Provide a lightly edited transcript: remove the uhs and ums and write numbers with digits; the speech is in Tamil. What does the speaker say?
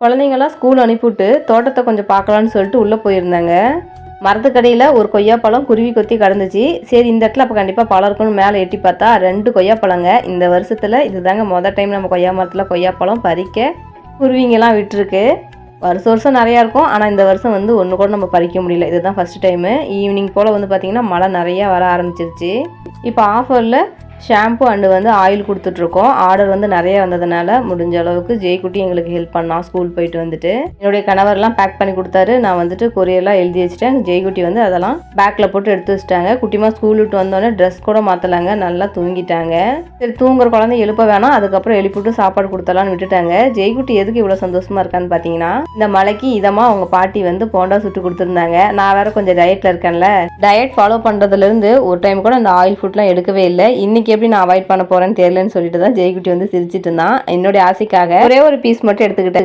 குழந்தைங்களாம் ஸ்கூல் அனுப்பிவிட்டு தோட்டத்தை கொஞ்சம் பார்க்கலான்னு சொல்லிட்டு உள்ளே போயிருந்தாங்க. மரத்துக்கடியில் ஒரு கொய்யாப்பழம் குருவி கொத்தி கிடந்துச்சு. சரி இந்த இடத்துல அப்போ கண்டிப்பாக பழம் இருக்குன்னு மேலே எட்டி பார்த்தா 2 கொய்யாப்பழங்க. இந்த வருஷத்தில் இதுதாங்க மொதல் டைம் நம்ம கொய்யா மரத்தில் கொய்யாப்பழம் பறிக்க குருவிங்கெல்லாம் விட்டுருக்கு. வருஷம் நிறையா இருக்கும். ஆனால் இந்த வருஷம் வந்து ஒன்று கூட நம்ம பறிக்க முடியல. இதுதான் ஃபஸ்ட் டைமு. ஈவினிங் போல் வந்து பார்த்திங்கன்னா மழை நிறையா வர ஆரம்பிச்சிருச்சு. இப்போ ஆஃபரில் ஷாம்பு அண்டு வந்து ஆயில் கொடுத்துட்ருக்கோம். ஆர்டர் வந்து நிறைய வந்ததுனால முடிஞ்ச அளவுக்கு ஜெய்குட்டி எங்களுக்கு ஹெல்ப் பண்ணான். ஸ்கூல் போயிட்டு வந்துட்டு என்னுடைய கணவர்லாம் பேக் பண்ணி கொடுத்தாரு. நான் வந்துட்டு கொரியர்லாம் எழுதி வச்சுட்டேன். ஜெய்குட்டி வந்து அதெல்லாம் பேக்கில் போட்டு எடுத்து வச்சுட்டாங்க. குட்டிமா ஸ்கூல் விட்டு வந்தோடனே ட்ரெஸ் கூட மாற்றலாங்க. நல்லா தூங்கிட்டாங்க. சரி தூங்குற குழந்தை எழுப்ப வேணாம், அதுக்கப்புறம் எழுப்பிவிட்டு சாப்பாடு கொடுத்தலான்னு விட்டுட்டாங்க. ஜெய்குட்டி எதுக்கு இவ்வளோ சந்தோஷமாக இருக்கான்னு பார்த்தீங்கன்னா, இந்த மலைக்கு இதமாக அவங்க பாட்டி வந்து போண்டா சுட்டு கொடுத்துருந்தாங்க. நான் வேற கொஞ்சம் டயட்டில் இருக்கேன்ல, டயட் ஃபாலோ பண்ணுறதுலேருந்து ஒரு டைம் கூட அந்த ஆயில் ஃபுட்லாம் எடுக்கவே இல்லை. இன்னைக்கு எப்படி நான் அவாய்ட் பண்ண போறேன்னு தெரியலன்னு சொல்லிட்டு தான் ஜெய்குட்டி வந்து சிரிச்சிட்டு இருந்தான். என்னுடைய ஆசைக்காக ஒரே ஒரு பீஸ் மட்டும் எடுத்துக்கிட்டேன்.